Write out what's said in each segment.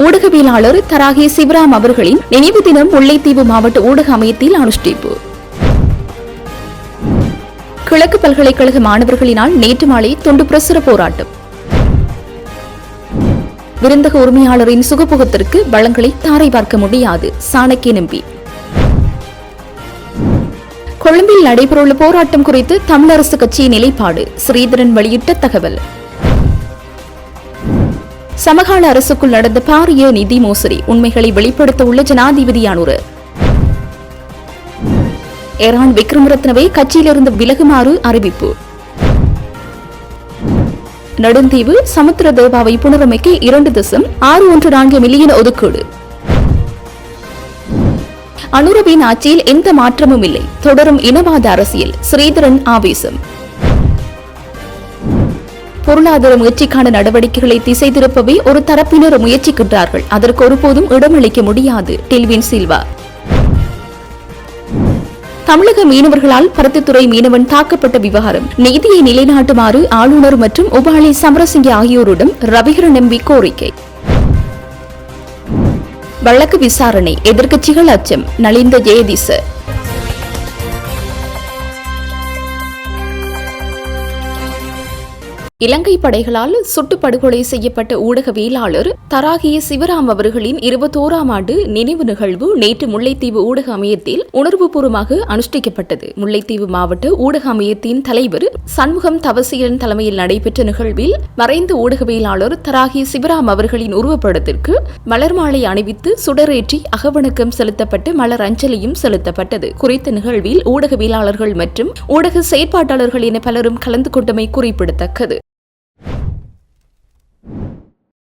ஊடகவியலாளர் தராகி சிவராம் அவர்களின் நினைவு தினம் முல்லைத்தீவு மாவட்ட ஊடக அமையத்தில் அனுஷ்டிப்பு. கிழக்கு பல்கலைக்கழக மாணவர்களினால் நேற்று மாலை துண்டு பிரசுர போராட்டம். விருந்தக உரிமையாளரின் சுகபோகத்திற்கு வளங்களை தாரை பார்க்க முடியாது சாணக்கியன் எம்பி. கொழும்பில் நடைபெறவுள்ள போராட்டம் குறித்து தமிழரசு கட்சியின் நிலைப்பாடு ஸ்ரீதரன் வெளியிட்ட தகவல். சமகால அரசுக்குள் நடந்த பாரிய நிதி மோசடி உண்மைகளை வெளிப்படுத்த உள்ள ஜனாதிபதி அனுர. ஈரான் விக்ரமரத்னவை கட்சியிலிருந்து விலகுமாறு அறிவிப்பு. நெடுந்தீவு சமுத்திர தேவாவை புனரமைக்க 2.614 மில்லியன் ஒதுக்கீடு. அனுரவின் ஆட்சியில் எந்த மாற்றமும் இல்லை, தொடரும் இனவாத அரசியல் ஸ்ரீதரன் ஆவேசம். பொருளாதார முயற்சிக்கான நடவடிக்கைகளை திசை திருப்பவே ஒரு தரப்பினர் முயற்சிக்கின்றார்கள், அதற்கு ஒருபோதும் இடமளிக்க முடியாது டெல்வின் சில்வா. தமிழக மீனவர்களால் பருத்தித்துறை மீனவன் தாக்கப்பட்ட விவகாரம் நீதியை நிலைநாட்டுமாறு ஆளுநர் மற்றும் உபாலி சமரசிங்க ஆகியோரிடம் ரவிகரன் எம்பி கோரிக்கை. வழக்கு விசாரணை எதிர்க்கட்சிகள் அச்சம் நலிந்த ஜெயதிச. இலங்கை படைகளால் சுட்டுப்படுகொலை செய்யப்பட்ட ஊடகவியலாளர் தராகி சிவராம் அவர்களின் 21ஆம் ஆண்டு நினைவு நிகழ்வு நேற்று முல்லைத்தீவு ஊடக அமையத்தில் உணர்வுபூர்வமாக அனுஷ்டிக்கப்பட்டது. முல்லைத்தீவு மாவட்ட ஊடக அமையத்தின் தலைவர் சண்முகம் தவசியன் தலைமையில் நடைபெற்ற நிகழ்வில் மறைந்த ஊடகவியலாளர் தராகி சிவராம் அவர்களின் உருவப்படத்திற்கு மலர் மாலை அணிவித்து சுடரேற்றி அகவணக்கம் செலுத்தப்பட்டு மலர் அஞ்சலியும் செலுத்தப்பட்டது. குறித்த நிகழ்வில் ஊடகவியலாளர்கள் மற்றும் ஊடக செயற்பாட்டாளர்கள் என பலரும் கலந்து கொண்டமை குறிப்பிடத்தக்கது.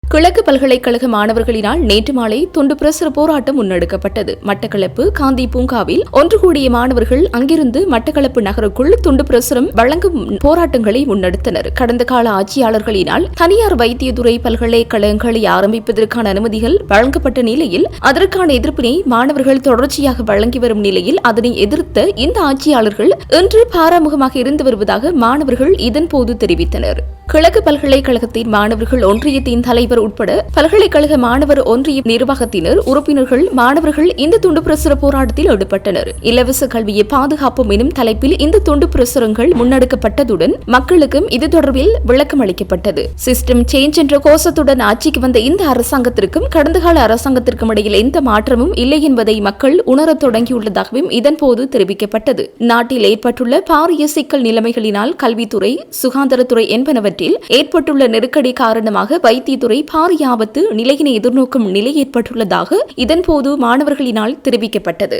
கிழக்கு பல்கலைக்கழக மாணவர்களினால் நேற்று மாலை துண்டு பிரசுர போராட்டம் முன்னெடுக்கப்பட்டது. மட்டக்களப்பு காந்தி பூங்காவில் ஒன்று கூடிய மாணவர்கள் அங்கிருந்து மட்டக்களப்பு நகருக்குள் துண்டு பிரசுரம் வழங்கும் போராட்டங்களை முன்னெடுத்தனர். கடந்த கால ஆட்சியாளர்களினால் தனியார் வைத்தியத்துறை பல்கலைக்கழகங்களை ஆரம்பிப்பதற்கான அனுமதிகள் வழங்கப்பட்ட நிலையில் அதற்கான எதிர்ப்பினை மாணவர்கள் தொடர்ச்சியாக வழங்கி வரும் நிலையில் அதனை எதிர்த்த இந்த ஆட்சியாளர்கள் இன்று பாராமுகமாக இருந்து வருவதாக மாணவர்கள் இதன்போது தெரிவித்தனர். கிழக்கு பல்கலைக்கழகத்தின் மாணவர்கள் ஒன்றியத்தின் தலைவர் உட்பட பல்கலைக்கழக மாணவர் ஒன்றிய நிர்வாகத்தினர் உறுப்பினர்கள் மாணவர்கள் இந்த துண்டு பிரசுர போராட்டத்தில் ஈடுபட்டனர். இலவச கல்வியை பாதுகாப்போம் எனும் தலைப்பில் இந்த துண்டு பிரசுரங்கள் முன்னெடுக்கப்பட்டதுடன் மக்களுக்கும் இது தொடர்பில் விளக்கம் அளிக்கப்பட்டது. சிஸ்டம் சேஞ்ச் என்ற கோஷத்துடன் ஆட்சிக்கு வந்த இந்த அரசாங்கத்திற்கும் கடந்த கால அரசாங்கத்திற்கும் இடையில் எந்த மாற்றமும் இல்லை என்பதை மக்கள் உணரத் தொடங்கியுள்ளதாகவும் இதன்போது தெரிவிக்கப்பட்டது. நாட்டில் ஏற்பட்டுள்ள பாரிய சிக்கல் நிலைமைகளினால் கல்வித்துறை சுகாதாரத்துறை என்பனவற்றில் ஏற்பட்டுள்ள நெருக்கடி காரணமாக வைத்தியத்துறை பாரிய ஆபத்து நிலையினை எதிர்நோக்கும் நிலை ஏற்பட்டுள்ளதாக இதன்போது மாணவர்களினால் தெரிவிக்கப்பட்டது.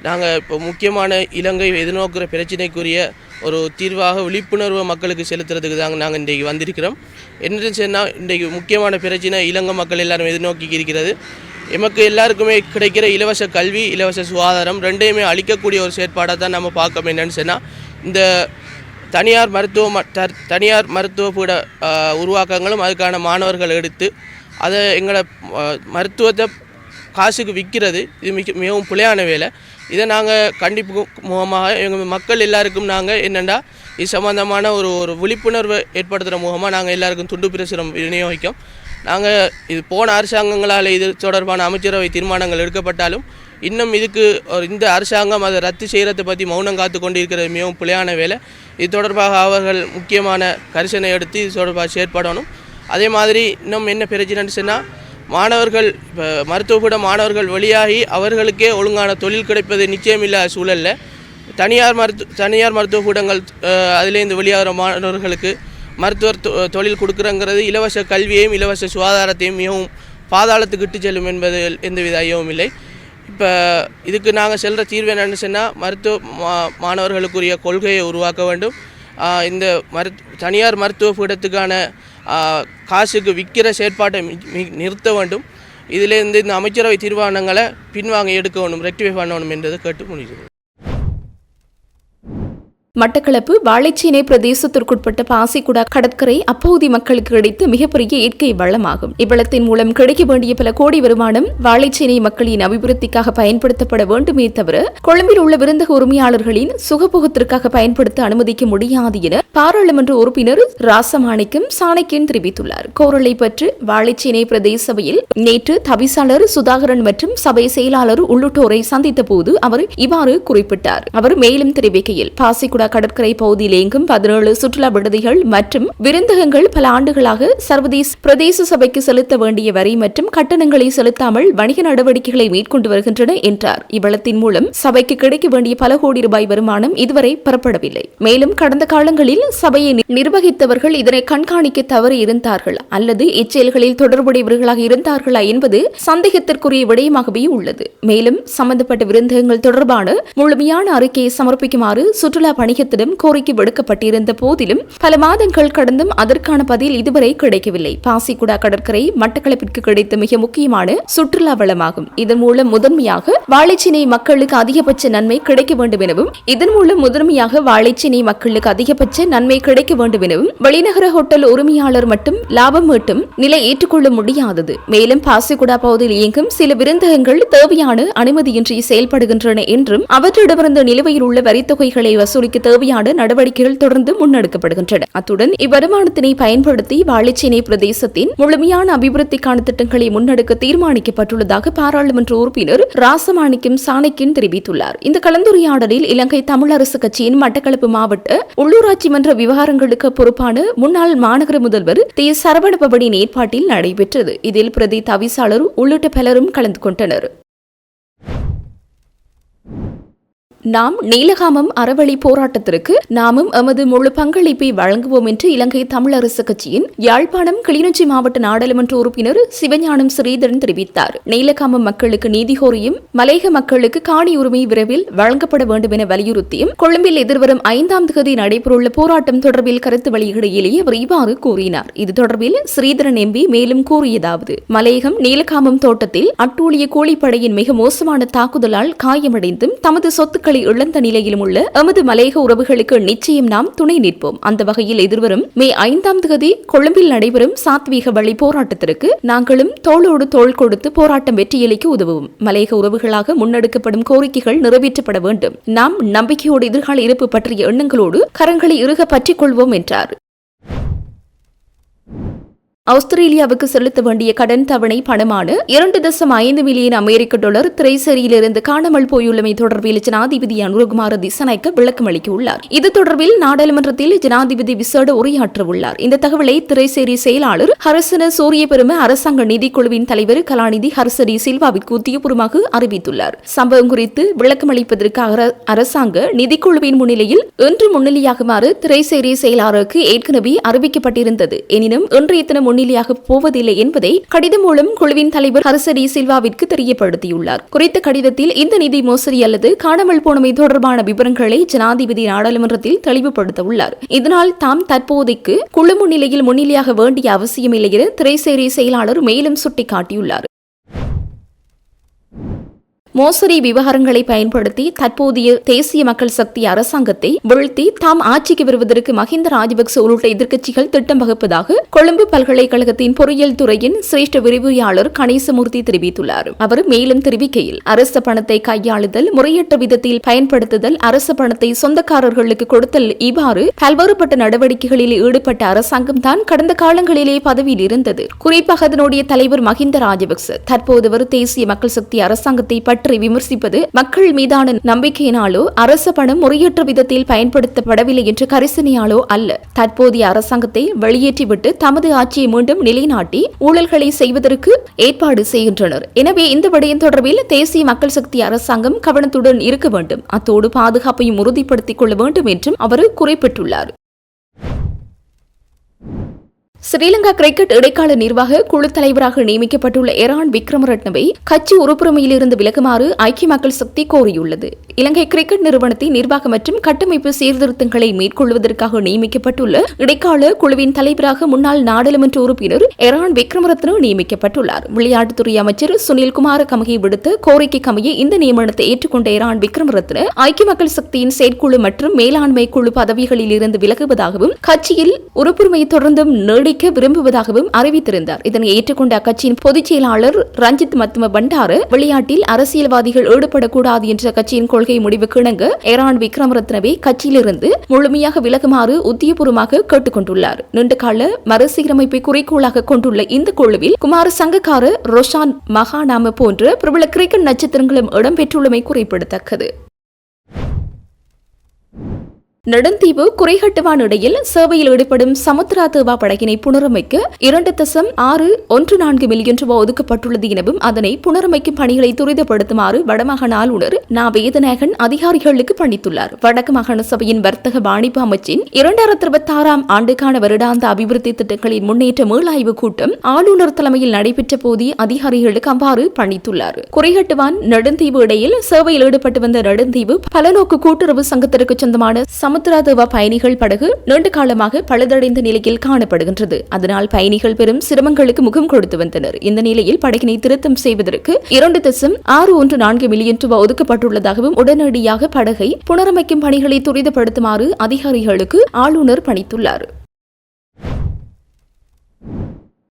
நாங்கள் இப்போ முக்கியமான இலங்கை எதிர்நோக்கிற பிரச்சனைக்குரிய ஒரு தீர்வாக விழிப்புணர்வு மக்களுக்கு செலுத்துறதுக்கு தாங்க நாங்கள் இன்றைக்கு வந்திருக்கிறோம். என்னென்னு சொன்னால் இன்றைக்கு முக்கியமான பிரச்சனை இலங்கை மக்கள் எல்லாரும் எதிர்நோக்கி இருக்கிறது. எமக்கு எல்லாருக்குமே கிடைக்கிற இலவச கல்வி இலவச சுகாதாரம் ரெண்டையுமே அளிக்கக்கூடிய ஒரு செயற்பாடாக தான் நம்ம பார்க்கணும். என்னென்னு சொன்னால் இந்த தனியார் மருத்துவ பீட உருவாக்கங்களும் அதுக்கான மாணவர்கள் எடுத்து அதை எங்களை மருத்துவத்தை காசுக்கு விற்கிறது இது மிகவும் பிழையான வேலை. இதை நாங்கள் கண்டிப்பு முகமாக எங்கள் மக்கள் எல்லாருக்கும் நாங்கள் என்னென்னா இது சம்பந்தமான ஒரு விழிப்புணர்வை ஏற்படுத்துகிற முகமாக நாங்கள் எல்லாருக்கும் துண்டு பிரசுரம் விநியோகிக்கும். நாங்கள் இது போன அரசாங்கங்களால் இது தொடர்பான அமைச்சரவை தீர்மானங்கள் எடுக்கப்பட்டாலும் இன்னும் இதுக்கு இந்த அரசாங்கம் அதை ரத்து செய்கிறதை பற்றி மௌனம் காத்து கொண்டிருக்கிறது மிகவும் பிழையான வேலை. இது தொடர்பாக அவர்கள் முக்கியமான கரிசனை எடுத்து இது தொடர்பாக செயற்படணும். அதே மாதிரி இன்னும் என்ன பிரச்சனைன்னு சொன்னால் மாணவர்கள் இப்போ மருத்துவக்கூட மாணவர்கள் வெளியாகி அவர்களுக்கே ஒழுங்கான தொழில் கிடைப்பது நிச்சயமில்லாத சூழலில் தனியார் மருத்துவக்கூடங்கள் அதிலேருந்து வெளியாகிற மாணவர்களுக்கு மருத்துவர் தொழில் கொடுக்குறங்கிறது இலவச கல்வியையும் இலவச சுகாதாரத்தையும் மிகவும் பாதாளத்துக்கு இட்டு செல்லும் என்பது எந்தவித ஐயமும் இல்லை. இப்போ இதுக்கு நாங்கள் செல்கிற தீர்வு என்னென்னு சொன்னால் மாணவர்களுக்குரிய கொள்கையை உருவாக்க வேண்டும். இந்த தனியார் மருத்துவ பீடத்துக்கான காசுக்கு விற்கிற செயற்பாட்டை நிறுத்த வேண்டும். இதிலேருந்து இந்த அமைச்சரவை தீர்மானங்களை பின்வாங்க எடுக்க வேண்டும், ரெக்டிஃபை பண்ணணும் என்றதை கேட்டு முடிகிறது. மட்டக்களப்பு வாழைச்சேனை பிரதேசத்திற்குட்பட்ட பாசிக்குடா கடற்கரை அப்பகுதி மக்களுக்கு கிடைத்த மிகப்பெரிய இயற்கை வளமாகும். இவ்வளத்தின் மூலம் கிடைக்க வேண்டிய பல கோடி வருமானம் வாழைச்சேனை மக்களின் அபிவிருத்திக்காக பயன்படுத்தப்பட வேண்டுமே தவிர கொழும்பில் உள்ள விருந்தக உரிமையாளர்களின் சுகபோகத்திற்காக பயன்படுத்த அனுமதிக்க முடியாது என பாராளுமன்ற உறுப்பினர் ராசமாணிக்கம் சாணக்கியன் தெரிவித்துள்ளார். கோரளை பற்று வாழைச்சேனை பிரதேச சபையில் நேற்று தவிசாளர் சுதாகரன் மற்றும் சபை செயலாளர் உள்ளிட்டோரை சந்தித்த போது அவர் இவ்வாறு குறிப்பிட்டார். அவர் மேலும் தெரிவிக்கையில் பாசிக்குடா கடற்கரை பகுதியில் இயங்கும் 17 சுற்றுலா விடுதிகள் மற்றும் விருந்தகங்கள் பல ஆண்டுகளாக சர்வதேச பிரதேச சபைக்கு செலுத்த வேண்டிய வரி மற்றும் கட்டணங்களை செலுத்தாமல் வணிக நடவடிக்கைகளை மேற்கொண்டு வருகின்றன என்றார். இவ்வளத்தின் மூலம் சபைக்கு கிடைக்க வேண்டிய பல கோடி ரூபாய் வருமானம் இதுவரை பெறப்படவில்லை. மேலும் கடந்த காலங்களில் சபையை நிர்வகித்தவர்கள் இதனை கண்காணிக்க தவறி இருந்தார்கள் அல்லது இச்செயல்களில் தொடர்புடையவர்களாக இருந்தார்களா என்பது சந்தேகத்திற்குரிய விடயமாகவே உள்ளது. மேலும் சம்பந்தப்பட்ட விருந்தகங்கள் தொடர்பான முழுமையான அறிக்கையை சமர்ப்பிக்குமாறு சுற்றுலா வணிகத்திடம் கோரிக்கை விடுக்கப்பட்டிருந்த போதிலும் பல மாதங்கள் கடந்தும் அதற்கான பதில் இதுவரை கிடைக்கவில்லை. பாசிக்குடா கடற்கரை மட்டக்களப்பிற்கு கிடைத்த மிக முக்கியமான சுற்றுலா வளமாகும். இதன் மூலம் முதன்மையாக வாழைச்சேனை மக்களுக்கு அதிகபட்ச நன்மை கிடைக்க வேண்டும் எனவும் வெளிநகர ஹோட்டல் உரிமையாளர் மட்டும் லாபம் ஈட்டும் நிலை ஏற்றுக்கொள்ள முடியாதது. மேலும் பாசிக்குடா பகுதியில் இயங்கும் சில விருந்தகங்கள் தேவையான அனுமதியின்றி செயல்படுகின்றன என்றும் அவற்றிடமிருந்து நிலுவையில் உள்ள வரித்தொகைகளை வசூலிக்க தேவையான நடவடிக்கைகள் தொடர்ந்து முன்னெடுக்கப்படுகின்றன. அத்துடன் இவ்வருமானத்தினை பயன்படுத்தி வாழைச்சேனை பிரதேசத்தின் முழுமையான அபிவிருத்திக்கான திட்டங்களை முன்னெடுக்க தீர்மானிக்கப்பட்டுள்ளதாக பாராளுமன்ற உறுப்பினர் ராசமாணிக்கம் சாணக்கியன் தெரிவித்துள்ளார். இந்த கலந்துரையாடலில் இலங்கை தமிழரசு கட்சியின் மட்டக்களப்பு மாவட்ட உள்ளூராட்சி மன்ற விவகாரங்களுக்கு பொறுப்பான முன்னாள் மாநகர முதல்வர் தி சரவணபவனின் ஏற்பாட்டில் நடைபெற்றது. இதில் பிரதி தவிசாளர் உள்ளிட்ட பலரும் கலந்து கொண்டனர். நாம் நீலகாமம் அறவழி போராட்டத்திற்கு நாமும் எமது முழு பங்களிப்பை வழங்குவோம் என்று இலங்கை தமிழரசு கட்சியின் யாழ்ப்பாணம் கிளிநொச்சி மாவட்ட நாடாளுமன்ற உறுப்பினர் சிவஞானம் ஸ்ரீதரன் தெரிவித்தார். நீலகாமம் மக்களுக்கு நீதி கோரியும் மலையக மக்களுக்கு காணி உரிமை விரைவில் வழங்கப்பட வேண்டும் என வலியுறுத்தியும் கொழும்பில் எதிர்வரும் 5ஆம் தேதி நடைபெறவுள்ள போராட்டம் தொடர்பில் கருத்து வெளியிடையிலேயே அவர் இவ்வாறு கூறினார். இது தொடர்பில் ஸ்ரீதரன் எம்பி மேலும் கூறியதாவது: மலையகம் நீலகாமம் தோட்டத்தில் அட்டூழிய கூலிப்படையின் மிக மோசமான தாக்குதலால் காயமடைந்தும் தமது சொத்துக்கள் இழந்த நிலையிலும் உள்ள எமது மலையக உறவுகளுக்கு நிச்சயம் நாம் துணை நிற்போம். அந்த வகையில் எதிர்வரும் மே 5ஆம் தேதி கொழும்பில் நடைபெறும் சாத்வீக வழி போராட்டத்திற்கு நாங்களும் தோளோடு தோள் கொடுத்து போராட்டம் வெற்றியளிக்க உதவுவோம். மலையக உறவுகளாக முன்னெடுக்கப்படும் கோரிக்கைகள் நிறைவேற்றப்பட வேண்டும். நாம் நம்பிக்கையோடு எதிர்கால இருப்பு பற்றிய எண்ணங்களோடு கரங்களை இறுக பற்றிக் கொள்வோம் என்றார். ஆஸ்திரேலியாவுக்கு செலுத்த வேண்டிய கடன் தவணை பணமான 2.5 மில்லியன் அமெரிக்க டாலர் திரைசேரியிலிருந்து காணாமல் போயுள்ளமை தொடர்பில் ஜனாதிபதி அனுரகுமார திசநாயக்க விளக்கம் அளிக்கவுள்ளார். இது தொடர்பில் நாடாளுமன்றத்தில் ஜனாதிபதி விசேட உரையாற்றவுள்ளார். இந்த தகவலை திரைசேரி செயலாளர் ஹரசன சூரியபெரும அரசாங்க நிதிக்குழுவின் தலைவர் கலாநிதி ஹர்சடி சில்வாவிற்கு உத்தியபூர்வமாக அறிவித்துள்ளார். சம்பவம் குறித்து விளக்கம் அளிப்பதற்காக அரசாங்க நிதிக்குழுவின் முன்னிலையில் இன்று முன்னிலையாகுமாறு திரைசேரி செயலாளருக்கு ஏற்கனவே அறிவிக்கப்பட்டிருந்தது. எனினும் இன்றைய தினம் முன்னிலையாக போவதில்லை என்பதை கடிதம் மூலம் குழுவின் தலைவர் ஹர்சடி சில்வாவிற்கு தெரியப்படுத்தியுள்ளார். குறித்த கடிதத்தில் இந்த நிதி மோசடி அல்லது காணாமல் போனமை தொடர்பான விவரங்களை ஜனாதிபதி நாடாளுமன்றத்தில் தெளிவுபடுத்த உள்ளார். இதனால் தாம் தற்போதைக்கு குழு முன்னிலையில் முன்னிலையாக வேண்டிய அவசியமில்லை என திரைசேரி செயலாளர் மேலும் சுட்டிக்காட்டியுள்ளார். மோசடி விவகாரங்களை பயன்படுத்தி தற்போதைய தேசிய மக்கள் சக்தி அரசாங்கத்தை வீழ்த்தி தாம் ஆட்சிக்கு வருவதற்கு மஹிந்த ராஜபக்ச உள்ளிட்ட எதிர்க்கட்சிகள் திட்டம் வகுப்பதாக கொழும்பு பல்கலைக்கழகத்தின் பொறியியல் துறையின் சிரேஷ்ட விரிவுரையாளர் கணேசமூர்த்தி தெரிவித்துள்ளார். அவர் மேலும் தெரிவிக்கையில், அரச பணத்தை கையாளுதல், முறையற்ற விதத்தில் பயன்படுத்துதல், அரச பணத்தை சொந்தக்காரர்களுக்கு கொடுத்தல் இவ்வாறு பல்வேறுபட்ட நடவடிக்கைகளில் ஈடுபட்ட அரசாங்கம் தான் கடந்த காலங்களிலே பதவியில் இருந்தது. குறிப்பாக அதனுடைய தலைவர் மஹிந்த ராஜபக்ச தற்போது ஒரு தேசிய மக்கள் சக்தி அரசாங்கத்தை பற்றி விமர்சிப்பது மக்கள் மீதான நம்பிக்கையினாலோ அரச பணம் முறையற்ற விதத்தில் பயன்படுத்தப்படவில்லை என்ற கரிசனையாலோ அல்ல. தற்போதைய அரசாங்கத்தை வெளியேற்றிவிட்டு தமது ஆட்சியை மீண்டும் நிலைநாட்டி ஊழல்களை செய்வதற்கு ஏற்பாடு செய்கின்றனர். எனவே இந்த விடயம் தொடர்பில் தேசிய மக்கள் சக்தி அரசாங்கம் கவனத்துடன் இருக்க வேண்டும். அத்தோடு பாதுகாப்பையும் உறுதிப்படுத்திக் கொள்ள வேண்டும் என்றும் அவர் குறிப்பிட்டுள்ளார். ஸ்ரீலங்கா கிரிக்கெட் இடைக்கால நிர்வாக குழு தலைவராக நியமிக்கப்பட்டுள்ள எரான் விக்ரமரட்னவை கட்சி உறுப்புரிமையிலிருந்து விலகுமாறு ஐக்கிய மக்கள் சக்தி கோரியுள்ளது. இலங்கை கிரிக்கெட் நிறுவனத்தின் நிர்வாக மற்றும் கட்டமைப்பு சீர்திருத்தங்களை மேற்கொள்வதற்காக நியமிக்கப்பட்டுள்ள இடைக்கால குழுவின் தலைவராக முன்னாள் நாடாளுமன்ற உறுப்பினர் எரான் விக்ரமரத்ன நியமிக்கப்பட்டுள்ளார். விளையாட்டுத்துறை அமைச்சர் சுனில் குமார கமகி விடுத்த கோரிக்கைக்கு அமைய இந்த நியமனத்தை ஏற்றுக்கொண்ட எரான் விக்ரமரத்ன ஐக்கிய மக்கள் சக்தியின் செயற்குழு மற்றும் மேலாண்மை குழு பதவிகளில் இருந்து விலகுவதாகவும் கட்சியில் உறுப்புரிமையை தொடர்ந்தும் நீடிக்க விரும்புவதாகவும் அறிவித்திருந்தார். இதனை ஏற்றுக்கொண்ட அக்கட்சியின் பொதுச் செயலாளர் ரஞ்சித் மத்தும பண்டார விளையாட்டில் அரசியல்வாதிகள் ஈடுபடக்கூடாது என்ற கட்சியின் கொள்கை முடிவுக்கு இணங்க எரான் விக்ரமரத்னவை கட்சியிலிருந்து முழுமையாக விலகுமாறு உத்தியபூர்வமாக கேட்டுக் கொண்டுள்ளார். நீண்டகால மறுசீரமைப்பை குறிக்கோளாக கொண்டுள்ள இந்த குழுவில் குமார சங்கக்கார, ரோஷான் மகாநாம போன்ற பிரபல கிரிக்கெட் நட்சத்திரங்களும் இடம்பெற்றுள்ளமை குறிப்பிடத்தக்கது. நெடுந்தீவு குறைகட்டுவான் இடையில் சேவையில் ஈடுபடும் சமுத்திரா தேவா படகினை புனரமைக்க 2.614 மில்லியன் ரூபாய் ஒதுக்கப்பட்டுள்ளது எனவும் அதனை புனரமைக்கும் பணிகளை துரிதப்படுத்துமாறு வடமாகாண ஆளுநர் நா. வேதநாயகன் அதிகாரிகளுக்கு பணித்துள்ளார். வடக்கு மாகாண சபையின் வர்த்தக வாணிப அமைச்சின் 2026 ஆண்டுக்கான வருடாந்த அபிவிருத்தி திட்டங்களின் முன்னேற்ற மீளாய்வு கூட்டம் ஆளுநர் தலைமையில் நடைபெற்ற போது அதிகாரிகளுக்கு அவ்வாறு பணித்துள்ளார். குறைகட்டுவான் நெடுந்தீவு இடையில் சேவையில் ஈடுபட்டு வந்த நெடுந்தீவு பலநோக்கு கூட்டுறவு சங்கத்திற்கு சொந்தமான சமுத்திரா தேவா பயணிகள் படகு நீண்ட காலமாக பழுதடைந்த நிலையில் காணப்படுகின்றது. அதனால் பயணிகள் பெரும் சிரமங்களுக்கு முகம் கொடுத்து வந்தனர். இந்த நிலையில் படகினை திருத்தம் செய்வதற்கு 2.614 மில்லியன் ரூபாய் ஒதுக்கப்பட்டுள்ளதாகவும் உடனடியாக படகை புனரமைக்கும் பணிகளை துரிதப்படுத்துமாறு அதிகாரிகளுக்கு ஆளுநர் பணித்துள்ளார்.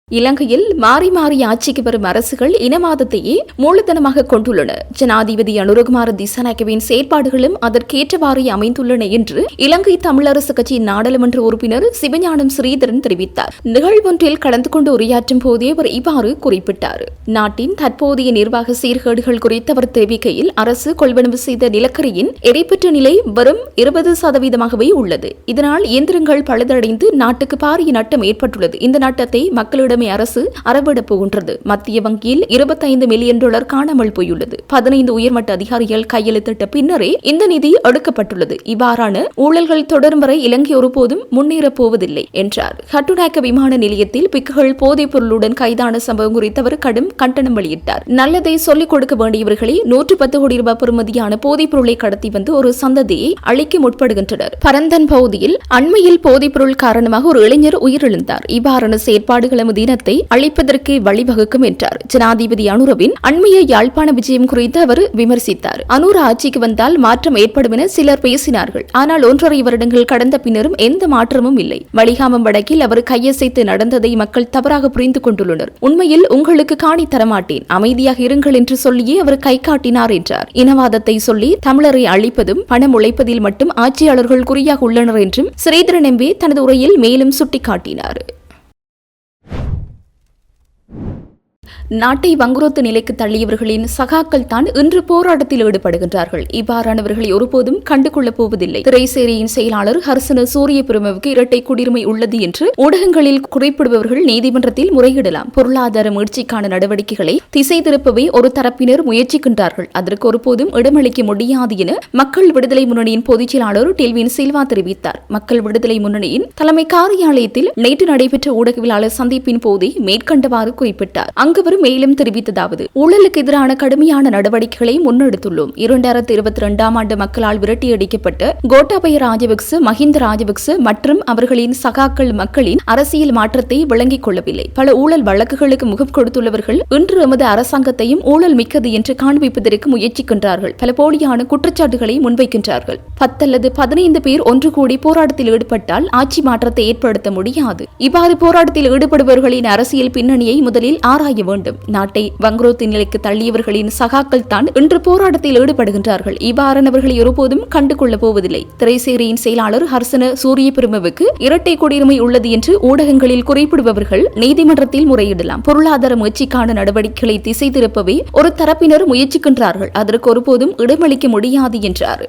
இலங்கையில் மாறி மாறி ஆட்சிக்கு வரும் அரசுகள் இனவாதத்தையே மூலதனமாக கொண்டுள்ளன. ஜனாதிபதி அனுரகுமார திசாநாயக்கவின் செயற்பாடுகளும் அதற்கேற்றவாறு அமைந்துள்ளன என்று இலங்கை தமிழரசு கட்சியின் நாடாளுமன்ற உறுப்பினர் சிவஞானம் ஸ்ரீதரன் தெரிவித்தார். நிகழ்வொன்றில் கலந்து கொண்டு உரையாற்றும் போதே அவர் இவ்வாறு குறிப்பிட்டார். நாட்டின் தற்போதைய நிர்வாக சீர்கேடுகள் குறித்து அவர் தெரிவிக்கையில், அரசு கொள்வனவு செய்த நிலக்கரியின் எரிபற்ற நிலை வெறும் 20% உள்ளது. இதனால் இயந்திரங்கள் பழுதடைந்து நாட்டுக்கு பாரிய நட்டம் ஏற்பட்டுள்ளது. இந்த நட்டத்தை மக்களிடம் அரசு அறவிடப் போகின்றது. மத்திய வங்கியில் 25 மில்லியன் டாலர் காணாமல் போயுள்ளது. 15 உயர்மட்ட அதிகாரிகள் கையெழுத்திட்ட பின்னரே இந்த நிதி எடுக்கப்பட்டுள்ளது. இவ்வாறான ஊழல்கள் தொடரும் வரை இலங்கை ஒருபோதும் முன்னேறப் போவதில்லை என்றார். கட்டுநாயக்க விமான நிலையத்தில் பிக்குகள் போதைப் பொருளுடன் கைதான சம்பவம் குறித்து அவர் கடும் கண்டனம் வெளியிட்டார். நல்லதை சொல்லிக் கொடுக்க வேண்டியவர்களே 110 கோடி ரூபாய் பெறுமதியான போதைப் பொருளை கடத்தி வந்து ஒரு சந்ததியை அழிக்க முற்படுகின்றனர். பரந்தன் பகுதியில் அண்மையில் போதைப் பொருள் காரணமாக ஒரு இளைஞர் உயிரிழந்தார். இவ்வாறான செயற்பாடுகளும் தினத்தை அழிப்பதற்கு வழிவகுக்கும் என்றார். ஜனாதிபதி அனுரவின் அண்மைய யாழ்ப்பாண விஜயம் குறித்து அவர் விமர்சித்தார். அனுர ஆட்சிக்கு வந்தால் மாற்றம் ஏற்படும் என சிலர் பேசினார்கள். ஆனால் 1.5 வருடங்கள் கடந்த பின்னரும் எந்த மாற்றமும் இல்லை. வலிகாமம் வடக்கில் அவர் கையசைத்து நடந்ததை மக்கள் தவறாக புரிந்து கொண்டுள்ளனர். உண்மையில் உங்களுக்கு காணி தரமாட்டேன், அமைதியாக இருங்கள் என்று சொல்லியே அவர் கை காட்டினார் என்றார். இனவாதத்தை சொல்லி தமிழரை அழிப்பதும் பணம் உழைப்பதில் மட்டும் ஆட்சியாளர்கள் குறியாக உள்ளனர் என்றும் ஸ்ரீதரன் எம்பி தனது உரையில் மேலும் சுட்டிக்காட்டினார். நாட்டை வங்குரோத்து நிலைக்கு தள்ளியவர்களின் சகாக்கள் தான் இன்று போராட்டத்தில் ஈடுபடுகின்றார்கள். இவ்வாறானவர்களை ஒருபோதும் கண்டுகொள்ளப் போவதில்லை. திரைசேரியின் செயலாளர் ஹர்சன சூரியபிரமவுக்கு இரட்டை குடியுரிமை உள்ளது என்று ஊடகங்களில் குறிப்பிடுபவர்கள் நீதிமன்றத்தில் முறையிடலாம். பொருளாதார மீட்சிக்கான நடவடிக்கைகளை திசை திருப்பவே ஒரு தரப்பினர் முயற்சிக்கின்றார்கள். அதற்கு ஒருபோதும் இடமளிக்க முடியாது என மக்கள் விடுதலை முன்னணியின் பொதுச் செயலாளர் டெல்வின் சில்வா தெரிவித்தார். மக்கள் விடுதலை முன்னணியின் தலைமை காரியாலயத்தில் நேற்று நடைபெற்ற ஊடகவியலாளர் சந்திப்பின் போதே மேற்கண்டவாறு குறிப்பிட்டார். அங்கு மேலும் தெரிவித்ததாவது, ஊழலுக்கு எதிரான கடுமையான நடவடிக்கைகளை முன்னெடுத்துள்ளோம். 2022 ஆண்டு மக்களால் விரட்டியடிக்கப்பட்ட கோட்டாபய ராஜபக்ச, மஹிந்த ராஜபக்ச மற்றும் அவர்களின் சகாக்கள் மக்களின் அரசியல் மாற்றத்தை விளங்கிக் கொள்ளவில்லை. பல ஊழல் வழக்குகளுக்கு முகம் கொடுத்துள்ளவர்கள் இன்று எமது அரசாங்கத்தையும் ஊழல் மிக்கது என்று காண்பிப்பதற்கு முயற்சிக்கின்றார்கள். பல போலியான குற்றச்சாட்டுகளை முன்வைக்கின்றார்கள். 10 அல்லது 15 பேர் ஒன்று கூடி போராட்டத்தில் ஈடுபட்டால் ஆட்சி மாற்றத்தை ஏற்படுத்த முடியாது. இவ்வாறு போராட்டத்தில் ஈடுபடுபவர்களின் அரசியல் பின்னணியை முதலில் ஆராய வேண்டும். நாட்டை வங்குரோத்து நிலைக்கு தள்ளியவர்களின் சகாக்கள் தான் இன்று போராட்டத்தில் ஈடுபடுகின்றார்கள். இவ்வாறானவர்களை ஒருபோதும் கண்டுகொள்ளப் போவதில்லை. திரைசேரியின் செயலாளர் ஹர்சன சூரியபிரமவுக்கு இரட்டை குடியுரிமை உள்ளது என்று ஊடகங்களில் குறிப்பிடுபவர்கள் நீதிமன்றத்தில் முறையிடலாம். பொருளாதார முயற்சிக்கான நடவடிக்கைகளை திசை திருப்பவே ஒரு தரப்பினர் முயற்சிக்கின்றார்கள். அதற்கு ஒருபோதும் இடமளிக்க முடியாது என்றார்.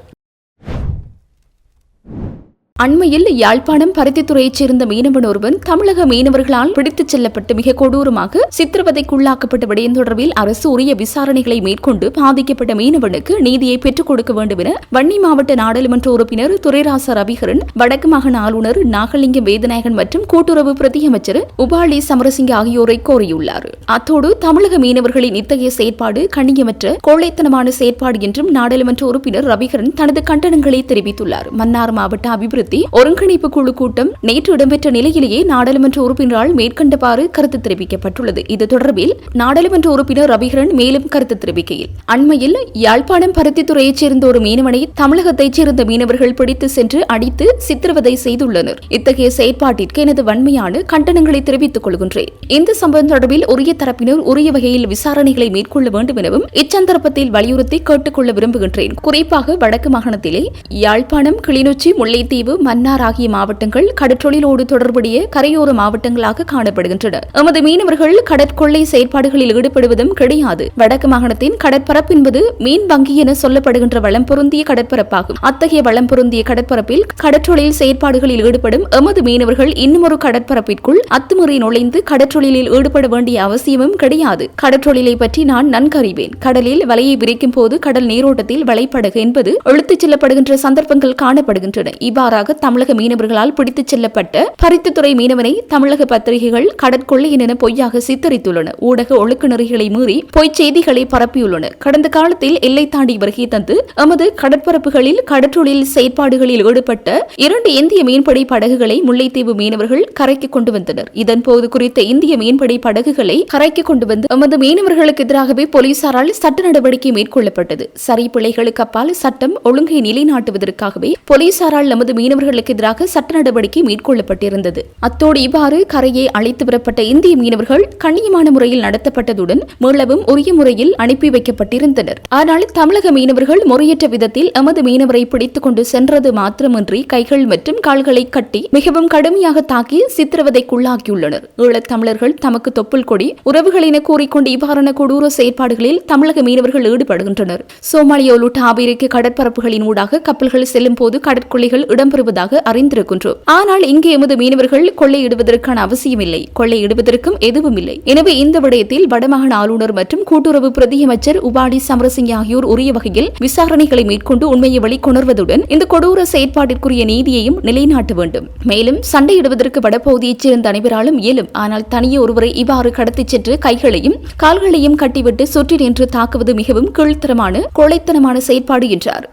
அண்மையில் யாழ்ப்பாணம் பருத்தித்துறையைச் சேர்ந்த மீனவன் ஒருவன் தமிழக மீனவர்களால் பிடித்துச் செல்லப்பட்டு மிக கொடூரமாக சித்திரவதைக்குள்ளாக்கப்பட்ட விடயம் தொடர்பில் அரசு உரிய விசாரணைகளை மேற்கொண்டு பாதிக்கப்பட்ட மீனவனுக்கு நீதியை பெற்றுக் கொடுக்க வேண்டும் என வன்னி மாவட்ட நாடாளுமன்ற உறுப்பினர் துரைராச ரவிகரன், வடக்கு மாகாண ஆளுநர் நாகலிங்கம் வேதநாயகன் மற்றும் கூட்டுறவு பிரதி அமைச்சர் உபாலி சமரசிங்க ஆகியோரை கோரியுள்ளார். அத்தோடு தமிழக மீனவர்களின் இத்தகைய செயற்பாடு கண்ணியமற்ற கோழைத்தனமான செயற்பாடு என்றும் நாடாளுமன்ற உறுப்பினர் ரவிகரன் தனது கண்டனங்களை தெரிவித்துள்ளார். மன்னார் மாவட்ட அபிவிருத்தி ஒருங்கிணைப்பு குழு கூட்டம் நேற்று இடம்பெற்ற நிலையிலேயே நாடாளுமன்ற உறுப்பினரால் மேற்கண்டவாறு கருத்து தெரிவிக்கப்பட்டுள்ளது. இது தொடர்பில் நாடாளுமன்ற உறுப்பினர் ரவிகரன் மேலும் கருத்து தெரிவிக்கையில், அண்மையில் யாழ்ப்பாணம் பருத்தித்துறையைச் சேர்ந்த ஒரு மீனவனை தமிழகத்தைச் சேர்ந்த மீனவர்கள் பிடித்து சென்று அடித்து சித்திரவதை செய்துள்ளனர். இத்தகைய செயற்பாட்டிற்கு எனது வன்மையான கண்டனங்களை தெரிவித்துக் கொள்கின்றேன். இந்த சம்பவம் தொடர்பில் உரிய தரப்பினர் உரிய வகையில் விசாரணைகளை மேற்கொள்ள வேண்டும் எனவும் இச்சந்தர்ப்பத்தில் வலியுறுத்தி கேட்டுக்கொள்ள விரும்புகின்றேன். குறிப்பாக வடக்கு மாகாணத்திலே யாழ்ப்பாணம், கிளிநொச்சி, முல்லைத்தீவு, மன்னார் ஆகிய மாவட்டங்கள் கடற்றொழிலோடு தொடர்புடைய கரையோர மாவட்டங்களாக காணப்படுகின்றன. எமது மீனவர்கள் கடற்கொள்ளை செயற்பாடுகளில் ஈடுபடுவதும் கிடையாது. வடக்கு மாகாணத்தின் கடற்பரப்பு என்பது மீன் வங்கி என சொல்லப்படுகின்ற வளம் பொருந்திய கடற்பரப்பாகும். அத்தகைய வளம் பொருந்திய கடற்பரப்பில் கடற்றொழில் செயற்பாடுகளில் ஈடுபடும் எமது மீனவர்கள் இன்னுமொரு கடற்பரப்பிற்குள் அத்துமுறை நுழைந்து கடற்றொழிலில் ஈடுபட வேண்டிய அவசியமும் கிடையாது. கடற்றொழிலை பற்றி நான் நன்கு அறிவேன். கடலில் வலையை விரிக்கும் போது கடல் நீரோட்டத்தில் வலைப்படகு என்பது இழுத்துச் செல்லப்படுகின்ற சந்தர்ப்பங்கள் காணப்படுகின்றன. இவ்வாறாக தமிழக மீனவர்களால் பிடித்துச் செல்லப்பட்ட பருத்தித்துறை மீனவனை தமிழக பத்திரிகைகள் கடற்கொள்ளையன் என பொய்யாக சித்தரித்துள்ளன. ஊடக ஒழுக்க நெறிகளை மீறி பொய்ச் செய்திகளை பரப்பியுள்ளன. கடந்த காலத்தில் எல்லை தாண்டி வருகை தந்து எமது கடற்பரப்புகளில் கடற்றொழில் செயற்பாடுகளில் ஈடுபட்ட 2 இந்திய மீன்பிடி படகுகளை முல்லைத்தீவு மீனவர்கள் கரைக்கு கொண்டு வந்தனர். இதன்போது குறித்த இந்திய மீன்பிடி படகுகளை கரைக்கு கொண்டு வந்து எமது மீனவர்களுக்கு எதிராகவே போலீசாரால் சட்ட நடவடிக்கை மேற்கொள்ளப்பட்டது. சரி பிழைகளுக்கு அப்பால் சட்டம் ஒழுங்கை நிலைநாட்டுவதற்காகவே போலீசாரால் நமது மீனவர்களுக்கு எதிராக சட்ட நடவடிக்கை மேற்கொள்ளப்பட்டிருந்தது. அத்தோடு இவ்வாறு கரையை அழைத்து வரப்பட்ட இந்திய மீனவர்கள் கண்ணியமான முறையில் நடத்தப்பட்டதுடன் மீளவும் உரிய முறையில் அனுப்பி வைக்கப்பட்டிருந்தனர். ஆனால் தமிழக மீனவர்கள் முறையற்ற விதத்தில் எமது மீனவரை பிடித்துக் கொண்டு சென்றது மாத்திரமின்றி கைகள் மற்றும் கால்களை கட்டி மிகவும் கடுமையாக தாக்கி சித்திரவதைக்குள்ளாக்கியுள்ளனர். ஈழத்தமிழர்கள் தமக்கு தொப்புள் கொடி உறவுகள் என கூறிக்கொண்டு இவ்வாறான கொடூர செயற்பாடுகளில் தமிழக மீனவர்கள் ஈடுபடுகின்றனர். சோமாலியா உள்ளிட்ட அமெரிக்க கடற்பரப்புகளின் ஊடாக கப்பல்கள் செல்லும் போது கடற்கொள்ளைகள் இடம்பெறுவதாக அறிந்திருக்கின்றோம். ஆனால் இங்கே எமது மீனவர்கள் கொள்ளையிடுவதற்கான அவசியமில்லை, கொள்ளையிடுவதற்கும் எதுவும் இல்லை. எனவே இந்த விடயத்தில் வடமாகாண ஆளுநர் மற்றும் கூட்டுறவு பிரதி அமைச்சர் உபாலி சமரசிங்க ஆகியோர் உரிய வகையில் விசாரணைகளை மேற்கொண்டு உண்மையை வெளிக்கொணர்வதுடன் இந்த கொடூர செயற்பாட்டிற்குரிய நீதியையும் நிலைநாட்ட வேண்டும். மேலும் சண்டையிடுவதற்கு வடபகுதியைச் சேர்ந்த அனைவராலும் இயலும். ஆனால் தனியே ஒருவரை இவ்வாறு கடத்திச் சென்று கைகளையும் கால்களையும் கட்டிவிட்டு சுற்றி நின்று தாக்குவது மிகவும் கீழ்த்தரமான கொலைத்தனமான செயற்பாடு என்றார்.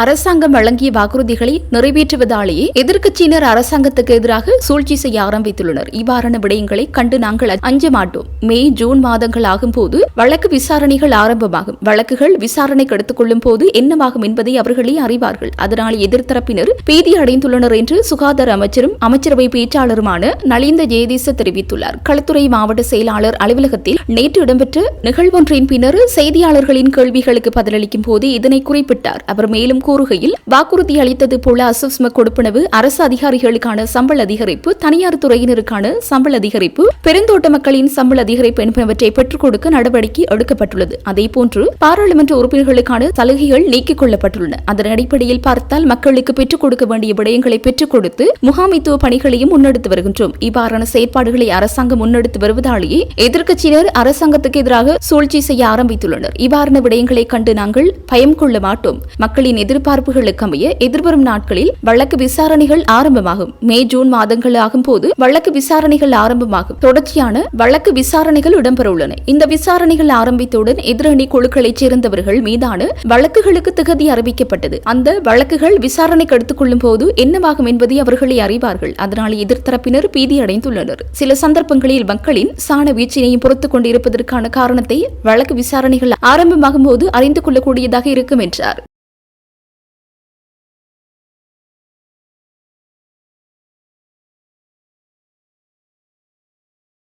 அரசாங்கம் வழங்கிய வாக்குறுதிகளை நிறைவேற்றுவதாலேயே எதிர்க்கட்சியினர் அரசாங்கத்துக்கு எதிராக சூழ்ச்சி செய்ய ஆரம்பித்துள்ளனர். இவ்வாறான விடயங்களை கண்டு நாங்கள் அஞ்ச மாட்டோம். மே, ஜூன் மாதங்கள் ஆகும் போது வழக்கு விசாரணைகள் ஆரம்பமாகும். வழக்குகள் விசாரணைக்கு எடுத்துக் கொள்ளும் போது என்னவாகும் என்பதை அவர்களே அறிவார்கள். அதனால் எதிர்த்தரப்பினர் பீதி அடைந்துள்ளனர் என்று சுகாதார அமைச்சரும் அமைச்சரவை பேச்சாளருமான நலிந்த ஜெயதீச தெரிவித்துள்ளார். களுத்துறை மாவட்ட செயலாளர் அலுவலகத்தில் நேற்று இடம்பெற்ற நிகழ்வொன்றின் பின்னர் செய்தியாளர்களின் கேள்விகளுக்கு பதிலளிக்கும் போது இதனை குறிப்பிட்டார். அவர் மேலும் கூறுகையில், வாக்குறுதி அளித்தது போல அசஸ்ம கொடுப்பனவு, அரசு அதிகாரிகளுக்கான சம்பள அதிகரிப்பு, தனியார் துறையினருக்கான சம்பள அதிகரிப்பு, பெருந்தோட்ட மக்களின் சம்பள அதிகரிப்பு என்பனவற்றை பெற்றுக் கொடுக்க நடவடிக்கை எடுக்கப்பட்டுள்ளது. அதேபோன்று பாராளுமன்ற உறுப்பினர்களுக்கான சலுகைகள் நீக்கிக் கொள்ளப்பட்டுள்ளன. அதன் அடிப்படையில் பார்த்தால் மக்களுக்கு பெற்றுக் கொடுக்க வேண்டிய விடயங்களை பெற்றுக் கொடுத்து முகாமைத்துவ பணிகளையும் முன்னெடுத்து வருகின்றோம். இவ்வாறான செயற்பாடுகளை அரசாங்கம் முன்னெடுத்து வருவதாலேயே எதிர்க்கட்சியினர் அரசாங்கத்துக்கு எதிராக சூழ்ச்சி செய்ய ஆரம்பித்துள்ளனர். இவ்வாறான விடயங்களை கண்டு நாங்கள் பயம் கொள்ள மாட்டோம். மக்களின் எதிர்பார்ப்புகளுக்கு அமைய எதிர்வரும் நாட்களில் வழக்கு விசாரணைகள் ஆரம்பமாகும். மே, ஜூன் மாதங்கள் ஆகும் போது வழக்கு விசாரணைகள் ஆரம்பமாகும். தொடர்ச்சியான வழக்கு விசாரணைகள் இடம்பெற உள்ளன. இந்த விசாரணைகள் ஆரம்பித்தவுடன் எதிரணி குழுக்களைச் சேர்ந்தவர்கள் மீதான வழக்குகளுக்கு திகதி அறிவிக்கப்பட்டது. அந்த வழக்குகள் விசாரணைக்கு எடுத்துக் கொள்ளும் போது என்னவாகும் என்பதை அவர்களை அறிவார்கள். அதனால் எதிர்த்தரப்பினர் பீதி அடைந்துள்ளனர். சில சந்தர்ப்பங்களில் மக்களின் சாண வீச்சினையும் பொறுத்துக் கொண்டிருப்பதற்கான காரணத்தை வழக்கு விசாரணைகள் ஆரம்பமாகும் போது அறிந்து கொள்ளக்கூடியதாக இருக்கும் என்றார்.